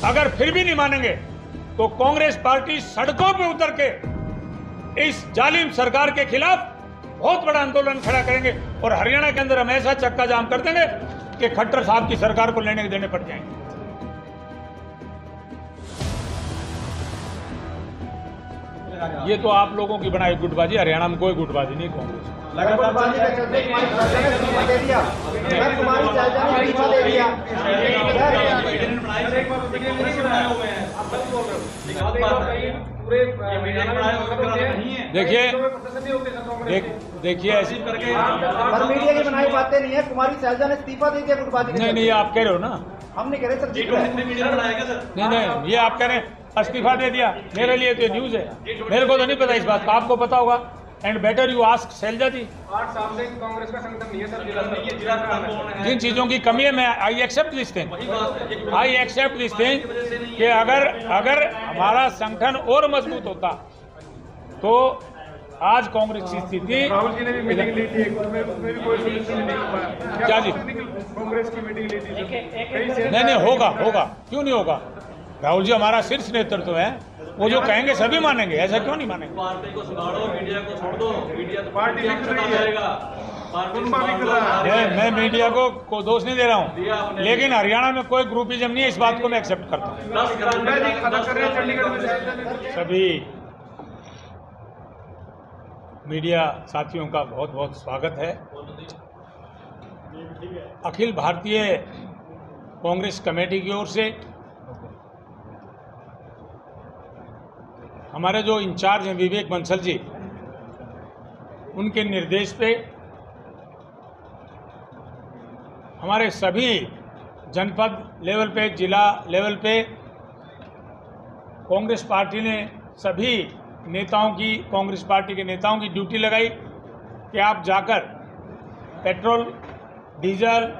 अगर फिर भी नहीं मानेंगे तो कांग्रेस पार्टी सड़कों पे उतर के इस जालिम सरकार के खिलाफ बहुत बड़ा आंदोलन खड़ा करेंगे और हरियाणा के अंदर हम ऐसा चक्का जाम कर देंगे कि खट्टर साहब की सरकार को लेने देने पड़ जाएंगे। ये तो आप लोगों की बनाई गुटबाजी, हरियाणा में कोई गुटबाजी नहीं कांग्रेस। देखिए ऐसी मीडिया की बनाई बातें नहीं है। कुमारी शैलजा ने इस्तीफा दे दिया गुटबाजी। नहीं, आप कह रहे हो ना, हम नहीं कह रहे सर। नहीं, ये आप कह रहे हैं इस्तीफा दे दिया। मेरे लिए तो न्यूज है, मेरे को तो नहीं पता इस बात का, आपको पता होगा। And better you ask Shailaja ji. 8 साल से कांग्रेस का संगठन नहीं है सर। जिन चीजों की कमी है मैं आई एक्सेप्ट दिस थिंग कि अगर हमारा संगठन और मजबूत होता तो आज कांग्रेस की स्थिति। राहुल जी ने भी मीटिंग ली थी, उसमें भी कोई सोल्यूशन नहीं हो पाया। क्या जी? कांग्रेस की मीटिंग ली थी। नहीं, होगा, क्यों नहीं होगा? राहुल जी हमारा शीर्ष नेतृत्व है, वो जो कहेंगे सभी मानेंगे, ऐसा क्यों नहीं मानेंगे? पार्टी को सुधारो, मीडिया को छोड़ दो, मीडिया तो पार्टी अच्छा जाएगा। मैं मीडिया को दोष नहीं दे रहा हूँ, लेकिन हरियाणा में कोई ग्रुपिज्म नहीं है, इस बात को मैं एक्सेप्ट करता हूँ। सभी मीडिया साथियों का बहुत बहुत स्वागत है। अखिल भारतीय कांग्रेस कमेटी की ओर से हमारे जो इंचार्ज हैं विवेक बंसल जी, उनके निर्देश पे हमारे सभी जनपद लेवल पे, जिला लेवल पे कांग्रेस पार्टी ने सभी नेताओं की, कांग्रेस पार्टी के नेताओं की ड्यूटी लगाई कि आप जाकर पेट्रोल, डीजल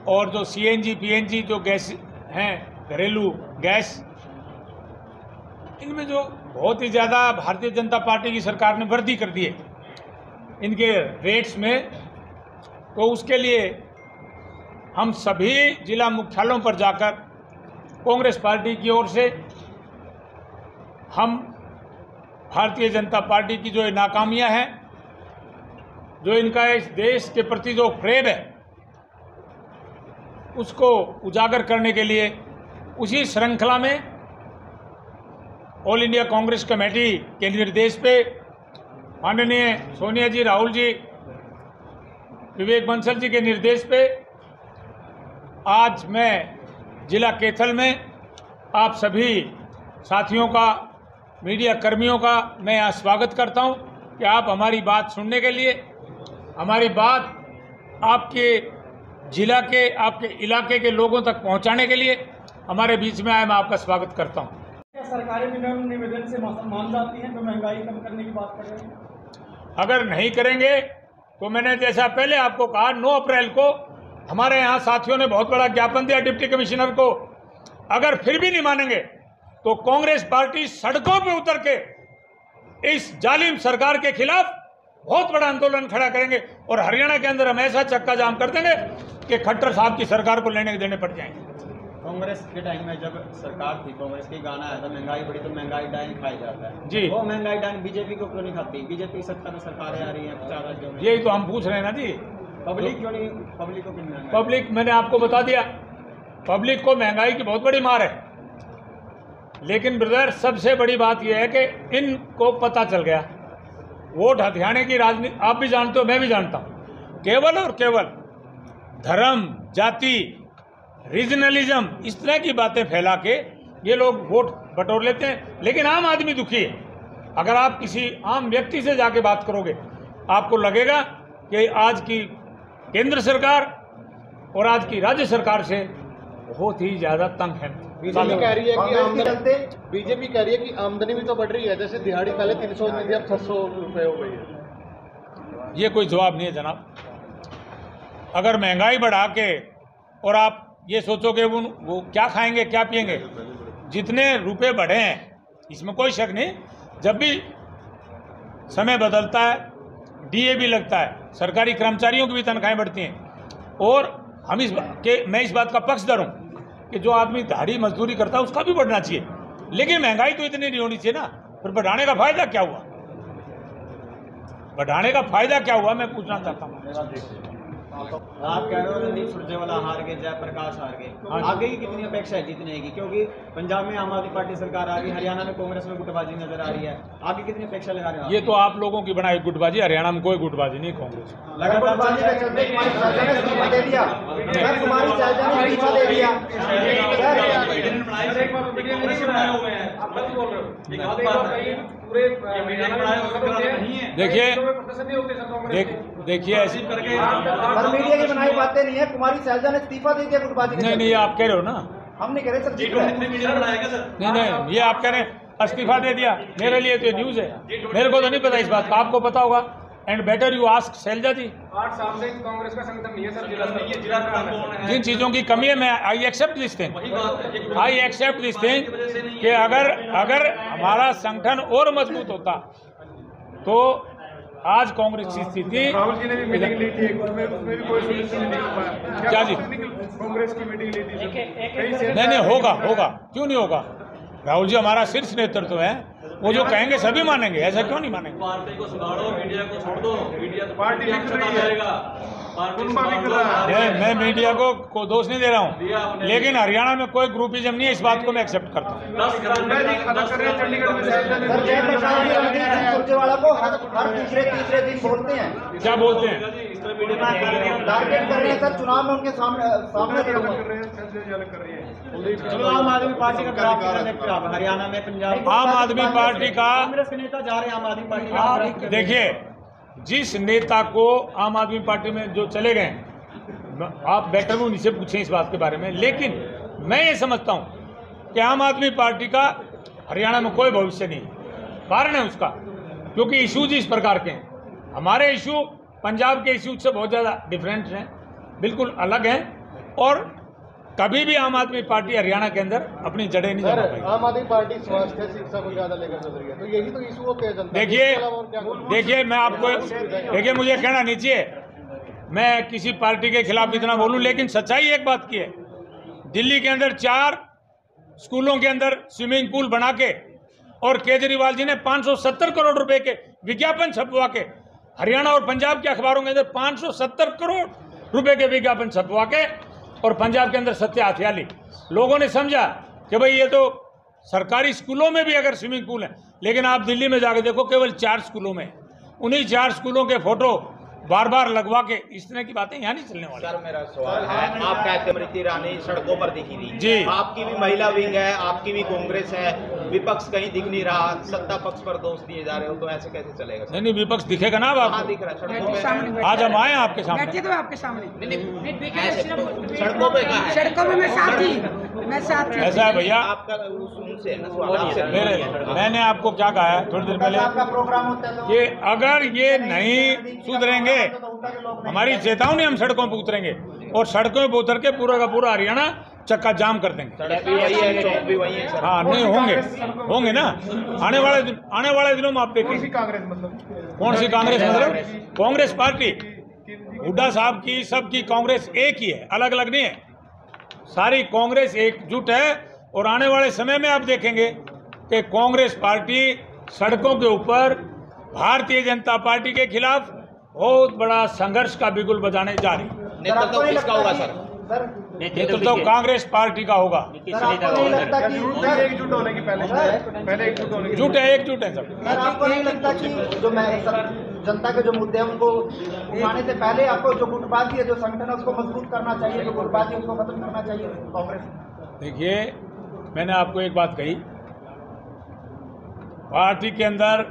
और जो सीएनजी, पीएनजी जो गैस हैं, घरेलू गैस, इनमें जो बहुत ही ज़्यादा भारतीय जनता पार्टी की सरकार ने वृद्धि कर दी है इनके रेट्स में, तो उसके लिए हम सभी जिला मुख्यालयों पर जाकर कांग्रेस पार्टी की ओर से हम भारतीय जनता पार्टी की जो नाकामियां हैं, जो इनका इस देश के प्रति जो प्रेम है, उसको उजागर करने के लिए उसी श्रृंखला में ऑल इंडिया कांग्रेस कमेटी के निर्देश पे माननीय सोनिया जी, राहुल जी, विवेक बंसल जी के निर्देश पे आज मैं जिला कैथल में आप सभी साथियों का, मीडिया कर्मियों का मैं यहाँ स्वागत करता हूँ कि आप हमारी बात सुनने के लिए, हमारी बात आपके जिला के, आपके इलाके के लोगों तक पहुँचाने के लिए हमारे बीच में आए, मैं आपका स्वागत करता हूँ। सरकारी निवेदन से मान जाती हैं तो महंगाई कम करने की बात कर रहे हैं। अगर नहीं करेंगे तो मैंने जैसा पहले आपको कहा, 9 अप्रैल को हमारे यहाँ साथियों ने बहुत बड़ा ज्ञापन दिया डिप्टी कमिश्नर को। अगर फिर भी नहीं मानेंगे तो कांग्रेस पार्टी सड़कों पे उतर के इस जालिम सरकार के खिलाफ बहुत बड़ा आंदोलन खड़ा करेंगे और हरियाणा के अंदर हम ऐसा चक्का जाम कर देंगे कि खट्टर साहब की सरकार को लेने देने पड़ जाएंगे। कांग्रेस के टाइम में जब सरकार थी, कांग्रेस के गाना आया था, महंगाई बढ़ी तो महंगाई डाइन खाई जाता है जी। वो महंगाई डाइन बीजेपी को क्यों नहीं खाती? बीजेपी सत्ता में सरकारें आ रही हैं 4 राज्यों में, यही तो हम पूछ रहे हैं ना जी। पब्लिक क्यों नहीं, पब्लिक को क्यों महंगाई? पब्लिक, मैंने आपको बता दिया, पब्लिक को महंगाई की बहुत बड़ी मार है, लेकिन ब्रदर सबसे बड़ी बात यह है कि इनको पता चल गया, वोट हथियाने की राजनीति आप भी जानते हो, मैं भी जानता हूं, केवल और केवल धर्म, जाति, रीजनलिज्म, इस तरह की बातें फैला के ये लोग वोट बटोर लेते हैं। लेकिन आम आदमी दुखी है। अगर आप किसी आम व्यक्ति से जाके बात करोगे, आपको लगेगा कि आज की केंद्र सरकार और आज की राज्य सरकार से बहुत ही ज्यादा तंग है। बीजेपी कह रही है कि आमदनी भी तो बढ़ रही है, जैसे दिहाड़ी पहले 300 में थी, अब 600 रुपये हो गई है। ये कोई जवाब नहीं है जनाब। अगर महंगाई बढ़ा के और आप ये सोचोगे वो क्या खाएंगे, क्या पिएंगे, जितने रुपए बढ़े हैं इसमें कोई शक नहीं। जब भी समय बदलता है, डीए भी लगता है, सरकारी कर्मचारियों की भी तनख्वाहें बढ़ती हैं, और हम मैं इस बात का पक्षधर हूं कि जो आदमी दिहाड़ी मजदूरी करता है उसका भी बढ़ना चाहिए, लेकिन महंगाई तो इतनी नहीं होनी चाहिए ना। फिर बढ़ाने का फायदा क्या हुआ? बढ़ाने का फायदा क्या हुआ, मैं पूछना चाहता हूँ। आप कह रहे हो रणदीप सुरजेवाला हार गए, जयप्रकाश हार गए, आगे की कितनी अपेक्षा है जीतने की? क्योंकि पंजाब में आम आदमी पार्टी सरकार आ रही है, हरियाणा में कांग्रेस में गुटबाजी नजर आ रही है, आगे कितनी अपेक्षा लगा रहे हो? ये तो आप लोगों की बनाई गुटबाजी, हरियाणा में कोई गुटबाजी नहीं, कांग्रेस देखिए ऐसी मीडिया की बनाई बातें नहीं है। कुमारी शैलजा ने इस्तीफा दे दिया गुटबाजी। नहीं, आप कह रहे हो ना, हम नहीं कह रहे सर। नहीं, ये आप कह रहे हैं इस्तीफा दे दिया। मेरे लिए तो ये न्यूज है, मेरे को तो नहीं पता इस बात का, आपको पता होगा। And better you ask Shailaja ji. 8 साल से कांग्रेस का संगठन नहीं है सर, जिला जिन चीजों की कमी है, मैं I accept this thing, I accept this thing कि अगर हमारा संगठन और मजबूत होता तो आज कांग्रेस की स्थिति। राहुल जी ने भी मीटिंग ली थी, उसमें भी कोई सोल्यूशन नहीं निकल पाया। क्या जी? कांग्रेस की मीटिंग ली थी। नहीं, होगा, क्यों नहीं होगा? राहुल जी हमारा शीर्ष नेतृत्व है, वो जो कहेंगे सभी मानेंगे, ऐसा क्यों नहीं मानेंगे? पार्टी को सुधारो, मीडिया को छोड़ दो, मीडिया तो पार्टी बिक रही है, मैं मीडिया को दोष नहीं दे रहा हूँ, लेकिन हरियाणा में कोई ग्रुपिज्म नहीं है, इस बात को मैं एक्सेप्ट करता हूँ। सुरजेवाला को हर तीसरे दिन बोलते हैं। क्या बोलते हैं? टारगेट कर रहे हैं सर, चुनाव में उनके सामने चलो आम आदमी पार्टी का हरियाणा में, पंजाब, आम आदमी पार्टी का कांग्रेस के नेता जा रहे हैं आम आदमी पार्टी का। देखिए, जिस नेता को आम आदमी पार्टी में जो चले गए, आप बेटर में उनसे पूछें इस बात के बारे में, लेकिन मैं ये समझता हूं कि आम आदमी पार्टी का हरियाणा में कोई भविष्य नहीं। कारण है उसका, क्योंकि इशूज इस प्रकार के हैं। हमारे इशू पंजाब के इशू से बहुत ज़्यादा डिफरेंट हैं, बिल्कुल अलग हैं, और कभी भी आम आदमी पार्टी हरियाणा के अंदर अपनी जड़ें नहीं जमा पाई। आम आदमी पार्टी स्वास्थ्य शिक्षा को ज्यादा लेकर चल रही है, तो यही तो इशू होते हैं जनता। देखिए मैं आपको, देखिए मुझे कहना नहीं चाहिए मैं किसी पार्टी के खिलाफ इतना बोलूं, लेकिन सच्चाई एक बात की है, दिल्ली के अंदर 4 स्कूलों के अंदर स्विमिंग पूल बना के और केजरीवाल जी ने 570 करोड़ रुपए के विज्ञापन छपवा के, हरियाणा और पंजाब के अखबारों के अंदर 570 करोड़ रुपए के विज्ञापन छपवा के, और पंजाब के अंदर सत्या हथियाली। लोगों ने समझा कि भाई ये तो सरकारी स्कूलों में भी अगर स्विमिंग पूल है, लेकिन आप दिल्ली में जाकर देखो केवल 4 स्कूलों में, उन्हीं 4 स्कूलों के फोटो बार बार लगवा के, इस तरह की बातें यहाँ नहीं चलने वाली। सर मेरा सवाल है, आप कहते हैं स्मृति ईरानी सड़कों पर दिखी थी जी, आपकी भी महिला विंग है, आपकी भी कांग्रेस है, विपक्ष कहीं दिख नहीं रहा, सत्ता पक्ष पर दोष दिए जा रहे हो, तो ऐसे कैसे चलेगा? नहीं, विपक्ष दिखेगा ना आपको, दिख रहा है सड़कों पे। आज हम आए आपके सामने, बैठे तो आपके सामने, सड़कों पे कहाँ है? सड़कों में मैं साथ ही ऐसा है भैया, आपका उनसे है ना सवाल, आपसे मैंने आपको क्या कहा है थोड़ी देर पहले कि अगर ये नहीं सुधरेंगे, हमारी चेतावनी, हम सड़कों पर उतरेंगे और सड़कों पर उतर के पूरा का पूरा हरियाणा चक्का जाम कर देंगे। सड़क भी वही है, चौक भी वही है सर। हाँ, नहीं होंगे ना, आने वाले दिनों में आप देखेंगे। कौन सी कांग्रेस मतलब? कांग्रेस पार्टी हुड्डा साहब की, सबकी कांग्रेस एक ही है, अलग अलग नहीं है, सारी कांग्रेस एकजुट है। और आने वाले समय में आप देखेंगे कि कांग्रेस पार्टी सड़कों के ऊपर भारतीय जनता पार्टी के खिलाफ बहुत बड़ा संघर्ष का बिगुल बजाने जा रही है। नेतृत्व किसका होगा सर? नेतृत्व कांग्रेस पार्टी का होगा। एकजुट होने की पहले एकजुट है सब। आपको नहीं लगता कि जो जनता के जो मुद्दे हैं उनको उठाने से पहले आपको जो गुटबाजी है, जो संगठन है, उसको मजबूत करना चाहिए, जो गुटबाजी उसको खत्म करना चाहिए कांग्रेस? देखिए, मैंने आपको एक बात कही, पार्टी के अंदर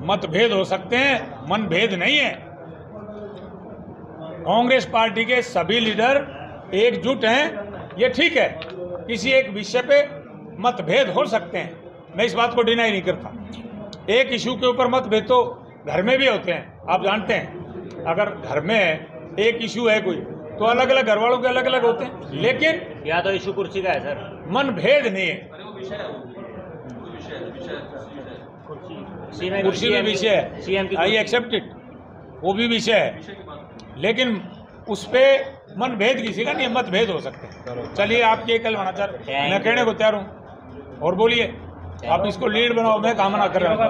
मतभेद हो सकते हैं, मनभेद नहीं है। कांग्रेस पार्टी के सभी लीडर एकजुट हैं, ये ठीक है। किसी एक विषय पे मतभेद हो सकते हैं, मैं इस बात को डिनाई नहीं करता। एक इशू के ऊपर मतभेद तो घर में भी होते हैं, आप जानते हैं। अगर घर में एक इशू है कोई, तो अलग अलग घर वालों के अलग अलग होते हैं, लेकिन या तो इशू कुर्सी का है सर, मनभेद नहीं है। कुर्सी भी विषय है, आई एक्सेप्ट इट, वो भी विषय है, लेकिन उस पे मनभेद किसी का नहीं, मतभेद हो सकते हैं। चलिए आपके कल होना चाह मैं कहने को तैयार हूँ, और बोलिए आप इसको लीड बनाओ, मैं कामना कर रहा हूँ।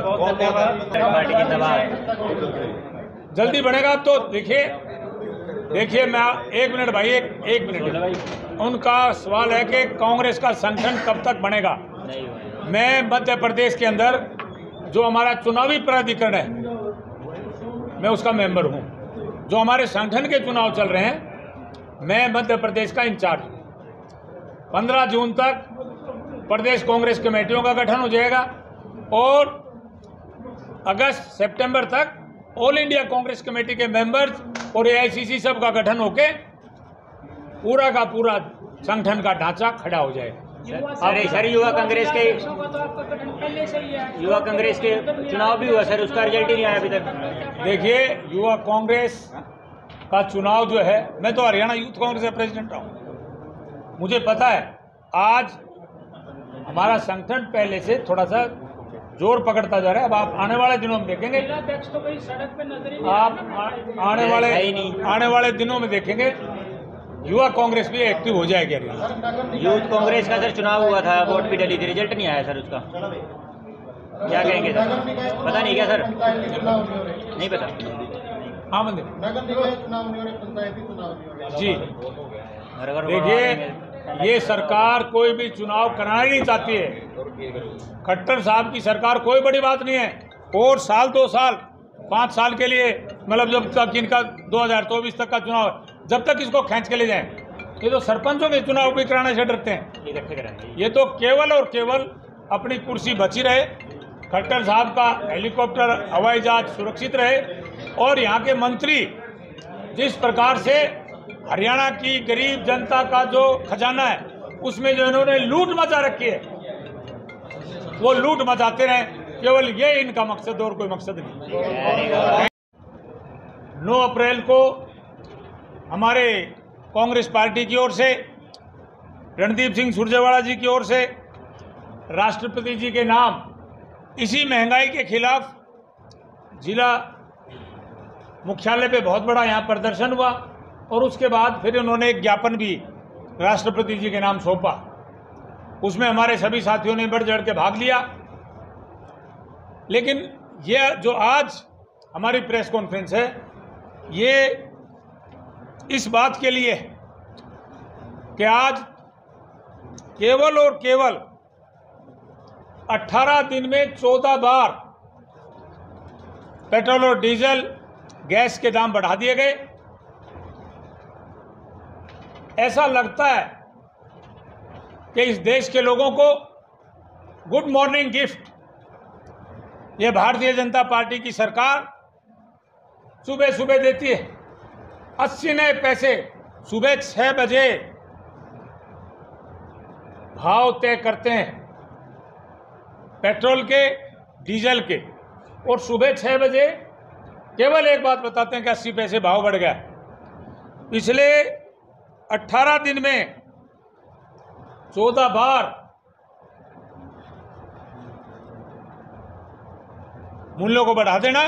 जल्दी बनेगा तो देखिए मैं 1 मिनट भाई, एक मिनट। उनका सवाल है कि कांग्रेस का संगठन कब तक बनेगा। मैं मध्य प्रदेश के अंदर जो हमारा चुनावी प्राधिकरण है, मैं उसका मेंबर हूं। जो हमारे संगठन के चुनाव चल रहे हैं, मैं मध्य प्रदेश का इंचार्ज हूं। 15 जून तक प्रदेश कांग्रेस कमेटियों का गठन हो जाएगा और अगस्त सितंबर तक ऑल इंडिया कांग्रेस कमेटी के मेंबर्स और एआईसीसी सब का गठन होके पूरा का पूरा संगठन का ढांचा खड़ा हो जाएगा। सर युवा कांग्रेस के चुनाव भी हुआ सर, उसका रिजल्ट ही नहीं आया अभी तक। देखिए युवा कांग्रेस का चुनाव जो है, मैं तो हरियाणा यूथ कांग्रेस का प्रेसिडेंट रहा हूँ, मुझे पता है। आज हमारा संगठन पहले से थोड़ा सा जोर पकड़ता जा रहा है। अब आप आने वाले दिनों में देखेंगे, आप आने वाले दिनों में देखेंगे युवा कांग्रेस भी एक्टिव हो जाएगी। यूथ कांग्रेस का सर चुनाव हुआ था, वोट भी डली थी, रिजल्ट नहीं आया सर उसका, क्या कहेंगे सर? पता नहीं क्या सर, नहीं पता। हाँ मंदिर नगर निकाय चुनाव नहीं हो रहे, पंचायती चुनाव नहीं हो रहे। जी देखिए, ये सरकार कोई भी चुनाव कराना ही नहीं चाहती है। खट्टर साहब की सरकार कोई बड़ी बात नहीं है, और साल 2 साल 5 साल के लिए, मतलब जब तक इनका 2024 तक का चुनाव, जब तक इसको खींच के ले जाएं। ये तो सरपंचों के चुनाव भी कराने से डरते हैं। ये तो केवल और केवल अपनी कुर्सी बची रहे, खट्टर साहब का हेलीकॉप्टर हवाई जहाज सुरक्षित रहे, और यहाँ के मंत्री जिस प्रकार से हरियाणा की गरीब जनता का जो खजाना है उसमें जो इन्होंने लूट मचा रखी है, वो लूट मचाते रहे। केवल ये इनका मकसद, और कोई मकसद नहीं। 9 अप्रैल को हमारे कांग्रेस पार्टी की ओर से, रणदीप सिंह सुरजेवाला जी की ओर से, राष्ट्रपति जी के नाम इसी महंगाई के खिलाफ जिला मुख्यालय पे बहुत बड़ा यहाँ प्रदर्शन हुआ, और उसके बाद फिर उन्होंने एक ज्ञापन भी राष्ट्रपति जी के नाम सौंपा। उसमें हमारे सभी साथियों ने बढ़ चढ़ के भाग लिया। लेकिन ये जो आज हमारी प्रेस कॉन्फ्रेंस है, ये इस बात के लिए कि आज केवल और केवल 18 दिन में 14 बार पेट्रोल और डीजल गैस के दाम बढ़ा दिए गए। ऐसा लगता है कि इस देश के लोगों को गुड मॉर्निंग गिफ्ट ये भारतीय जनता पार्टी की सरकार सुबह सुबह देती है। 80 नए पैसे सुबह 6 बजे भाव तय करते हैं पेट्रोल के, डीजल के, और सुबह 6 बजे केवल एक बात बताते हैं कि 80 पैसे भाव बढ़ गया। पिछले 18 दिन में 14 बार मूल्यों को बढ़ा देना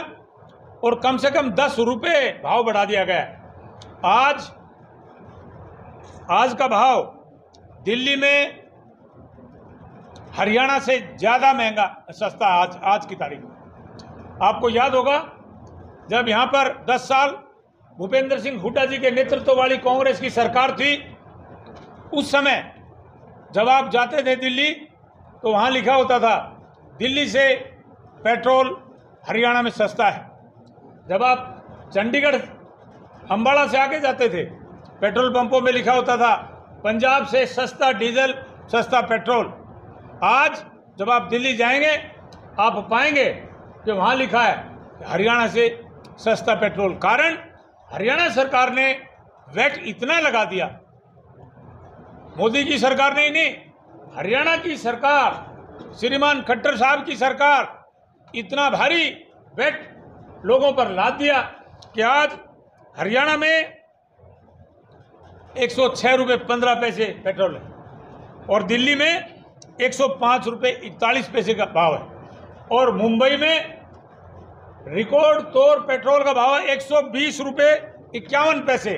और कम से कम 10 रुपये भाव बढ़ा दिया गया। आज का भाव दिल्ली में हरियाणा से ज़्यादा महंगा सस्ता आज की तारीख में। आपको याद होगा जब यहाँ पर 10 साल भूपेंद्र सिंह हुड्डा जी के नेतृत्व वाली कांग्रेस की सरकार थी, उस समय जब आप जाते थे दिल्ली तो वहाँ लिखा होता था दिल्ली से पेट्रोल हरियाणा में सस्ता है। जब आप चंडीगढ़ अंबाला से आगे जाते थे पेट्रोल पंपों में लिखा होता था पंजाब से सस्ता डीजल, सस्ता पेट्रोल। आज जब आप दिल्ली जाएंगे आप पाएंगे कि वहाँ लिखा है हरियाणा से सस्ता पेट्रोल। कारण हरियाणा सरकार ने वैट इतना लगा दिया, मोदी की सरकार ने नहीं, हरियाणा की सरकार, श्रीमान खट्टर साहब की सरकार इतना भारी वैट लोगों पर लाद दिया कि आज हरियाणा में 106 रुपये 15 पैसे पेट्रोल है और दिल्ली में 105 रुपये 41 पैसे का भाव है और मुंबई में रिकॉर्ड तोड़ पेट्रोल का भाव है 120 रुपये 51 पैसे।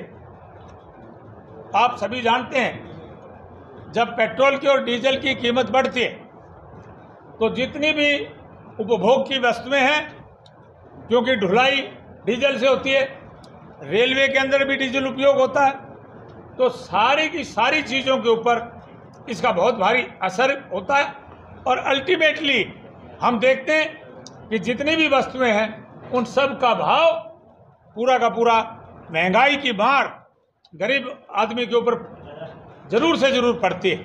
आप सभी जानते हैं, जब पेट्रोल की और डीजल की कीमत बढ़ती है तो जितनी भी उपभोग की वस्तुएं हैं, क्योंकि ढुलाई डीजल से होती है, रेलवे के अंदर भी डीजल उपयोग होता है, तो सारी की सारी चीज़ों के ऊपर इसका बहुत भारी असर होता है। और अल्टीमेटली हम देखते हैं कि जितनी भी वस्तुएं हैं उन सब का भाव पूरा का पूरा, महंगाई की मार गरीब आदमी के ऊपर जरूर से जरूर पड़ती है।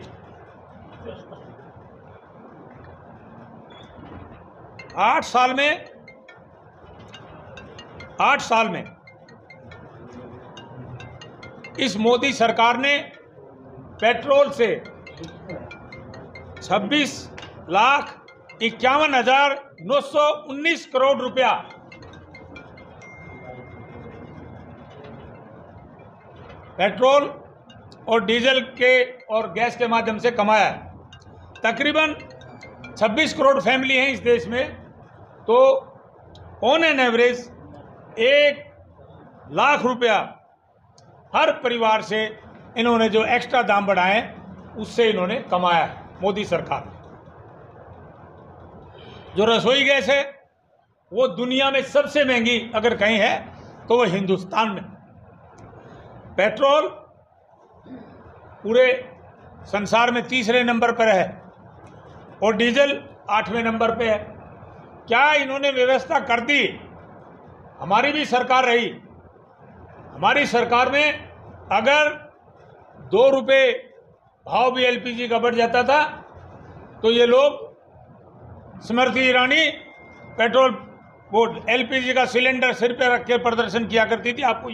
8 साल में इस मोदी सरकार ने पेट्रोल से 26,51,919 करोड़ रुपया पेट्रोल और डीजल के और गैस के माध्यम से कमाया है। तकरीबन 26 करोड़ फैमिली हैं इस देश में, तो ऑन एन एवरेज 1 लाख रुपया हर परिवार से इन्होंने जो एक्स्ट्रा दाम बढ़ाए उससे इन्होंने कमाया है मोदी सरकार। जो रसोई गैस है वो दुनिया में सबसे महंगी अगर कहीं है तो वो हिंदुस्तान में। पेट्रोल पूरे संसार में 3रे नंबर पर है और डीजल 8वें नंबर पे है। क्या इन्होंने व्यवस्था कर दी? हमारी भी सरकार रही, हमारी सरकार में अगर 2 रुपये भाव भी एलपीजी का बढ़ जाता था तो ये लोग, स्मृति ईरानी पेट्रोल वो एलपीजी का सिलेंडर सिर पे रख के प्रदर्शन किया करती थी। आपको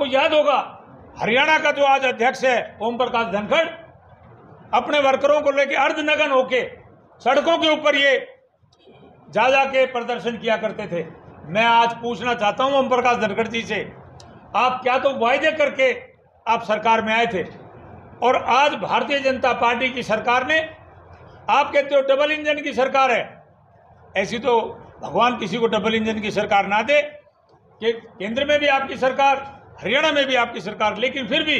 याद होगा हरियाणा का जो आज अध्यक्ष है ओम प्रकाश धनखड़, अपने वर्करों को लेकर अर्धनग्न होके सड़कों के ऊपर ये जा के प्रदर्शन किया करते थे। मैं आज पूछना चाहता हूं ओम प्रकाश धनखड़ जी से, आप क्या तो वायदे करके आप सरकार में आए थे और आज भारतीय जनता पार्टी की सरकार ने, आप कहते हो डबल इंजन की सरकार है, ऐसी तो भगवान किसी को डबल इंजन की सरकार ना दे कि केंद्र में भी आपकी सरकार, हरियाणा में भी आपकी सरकार, लेकिन फिर भी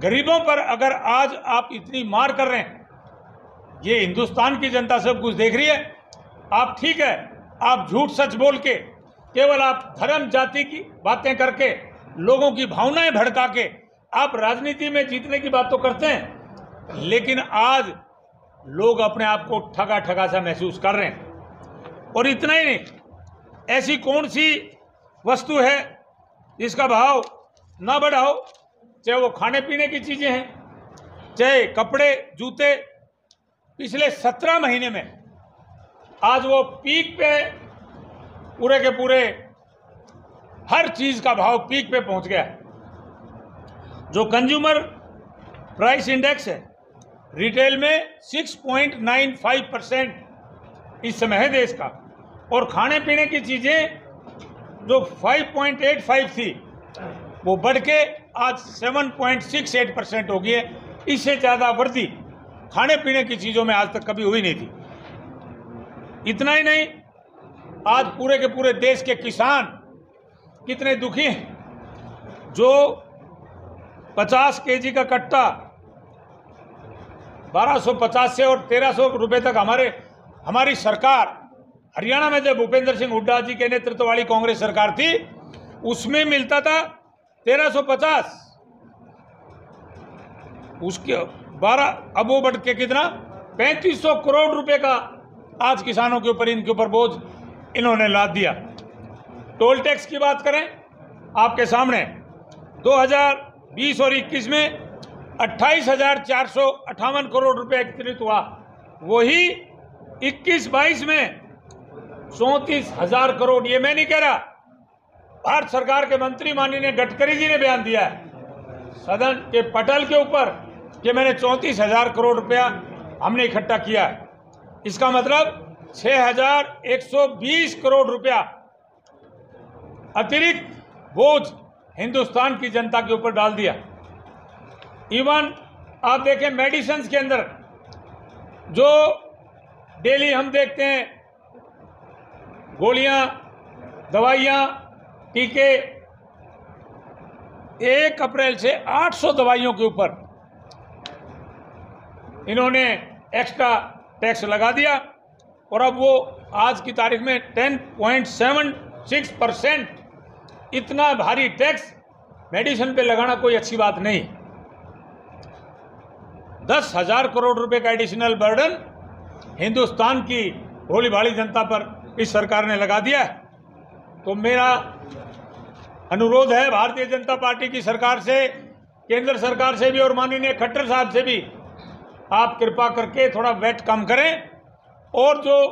गरीबों पर अगर आज आप इतनी मार कर रहे हैं, ये हिंदुस्तान की जनता सब कुछ देख रही है। आप ठीक है, आप झूठ सच बोल के, केवल आप धर्म जाति की बातें करके, लोगों की भावनाएं भड़का के आप राजनीति में जीतने की बात तो करते हैं, लेकिन आज लोग अपने आप को ठगा ठगा सा महसूस कर रहे हैं। और इतना ही नहीं, ऐसी कौन सी वस्तु है जिसका भाव ना बढ़ा हो, चाहे वो खाने पीने की चीजें हैं, चाहे कपड़े जूते। पिछले 17 महीने में आज वो पीक पे, पूरे के पूरे हर चीज का भाव पीक पे पहुंच गया। जो कंज्यूमर प्राइस इंडेक्स है रिटेल में 6.95% इस समय है देश का, और खाने पीने की चीजें जो 5.85 थी वो बढ़ के आज 7.68% हो गई है। इससे ज्यादा वृद्धि खाने पीने की चीजों में आज तक कभी हुई नहीं थी। इतना ही नहीं, आज पूरे के पूरे देश के किसान कितने दुखी हैं। जो 50 केजी का कट्टा 1250 से और 1300 रुपए तक हमारी सरकार, हरियाणा में जब भूपेंद्र सिंह हुड्डा जी के नेतृत्व वाली कांग्रेस सरकार थी, उसमें मिलता था 1350, उसके 12, अब वो बढ़ के कितना 3500 करोड़ रुपए का आज किसानों के ऊपर, इनके ऊपर बोझ इन्होंने लाद दिया। टोल टैक्स की बात करें, आपके सामने 2020 और 21 में 28,458 करोड़ रुपए एकत्रित हुआ, वही 21-22 में 34,000 करोड़। ये मैं नहीं कह रहा, भारत सरकार के मंत्री माननीय गडकरी जी ने बयान दिया है सदन के पटल के ऊपर कि मैंने 34,000 करोड़ रुपया हमने इकट्ठा किया है। इसका मतलब 6,120 करोड़ रुपया अतिरिक्त बोझ हिंदुस्तान की जनता के ऊपर डाल दिया। इवन आप देखें मेडिसिन के अंदर जो डेली हम देखते हैं, गोलियां, दवाइयां, टीके, 1 अप्रैल से 800 दवाइयों के ऊपर इन्होंने एक्स्ट्रा टैक्स लगा दिया और अब वो आज की तारीख में 10.76% इतना भारी टैक्स मेडिसिन पे लगाना कोई अच्छी बात नहीं। 10,000 करोड़ रुपए का एडिशनल बर्डन हिंदुस्तान की भोली भाली जनता पर इस सरकार ने लगा दिया है। तो मेरा अनुरोध है भारतीय जनता पार्टी की सरकार से, केंद्र सरकार से भी और माननीय खट्टर साहब से भी, आप कृपा करके थोड़ा वैट कम करें और जो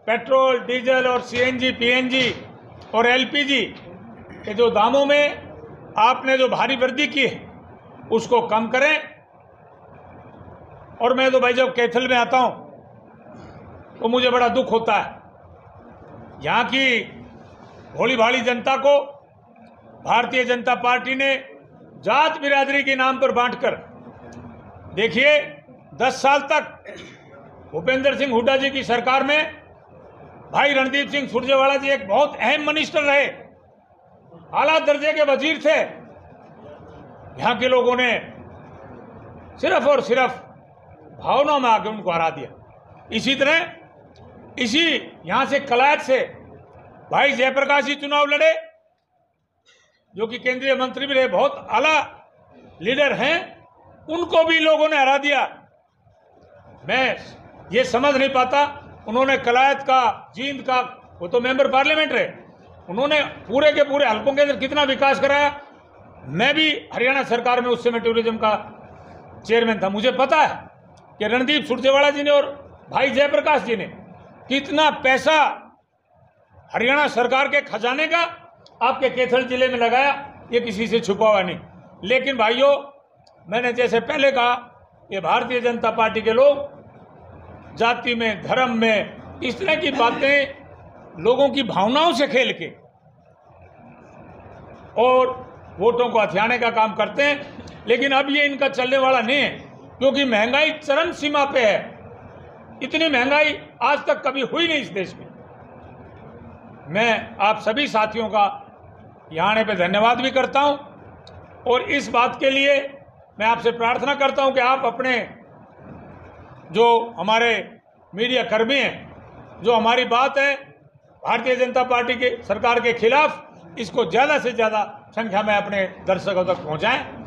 पेट्रोल, डीजल और सीएनजी, पीएनजी और एलपीजी के जो दामों में आपने जो भारी वृद्धि की है उसको कम करें। और मैं तो भाई जब कैथल में आता हूं तो मुझे बड़ा दुख होता है, यहाँ की भोली भाली जनता को भारतीय जनता पार्टी ने जात बिरादरी के नाम पर बांटकर, देखिए 10 साल तक भूपेंद्र सिंह हुड्डा जी की सरकार में भाई रणदीप सिंह सुरजेवाला जी एक बहुत अहम मिनिस्टर रहे, आला दर्जे के वजीर थे। यहाँ के लोगों ने सिर्फ और सिर्फ भावनाओं में आके उनको हरा दिया। इसी तरह इसी यहाँ से कलायत से भाई जयप्रकाश जी चुनाव लड़े, जो कि केंद्रीय मंत्री भी रहे, बहुत आला लीडर हैं, उनको भी लोगों ने हरा दिया। मैं ये समझ नहीं पाता, उन्होंने कलायत का, जींद का, वो तो मेंबर पार्लियामेंट रहे, उन्होंने पूरे के पूरे हलकों के अंदर कितना विकास कराया। मैं भी हरियाणा सरकार में उस समय टूरिज्म का चेयरमैन था, मुझे पता है कि रणदीप सुरजेवाला जी ने और भाई जयप्रकाश जी ने कितना पैसा हरियाणा सरकार के खजाने का आपके कैथल जिले में लगाया, ये किसी से छुपा हुआ नहीं। लेकिन भाइयों, मैंने जैसे पहले कहा, ये भारतीय जनता पार्टी के लोग जाति में, धर्म में इस तरह की बातें लोगों की भावनाओं से खेल के और वोटों को हथियाने का काम करते हैं। लेकिन अब ये इनका चलने वाला नहीं है, क्योंकि महंगाई चरम सीमा पे है। इतनी महंगाई आज तक कभी हुई नहीं इस देश में। मैं आप सभी साथियों का यहाँ आने पे धन्यवाद भी करता हूँ और इस बात के लिए मैं आपसे प्रार्थना करता हूँ कि आप अपने जो हमारे मीडिया कर्मी हैं, जो हमारी बात है भारतीय जनता पार्टी के सरकार के खिलाफ, इसको ज़्यादा से ज़्यादा संख्या में अपने दर्शकों तक पहुँचाएं।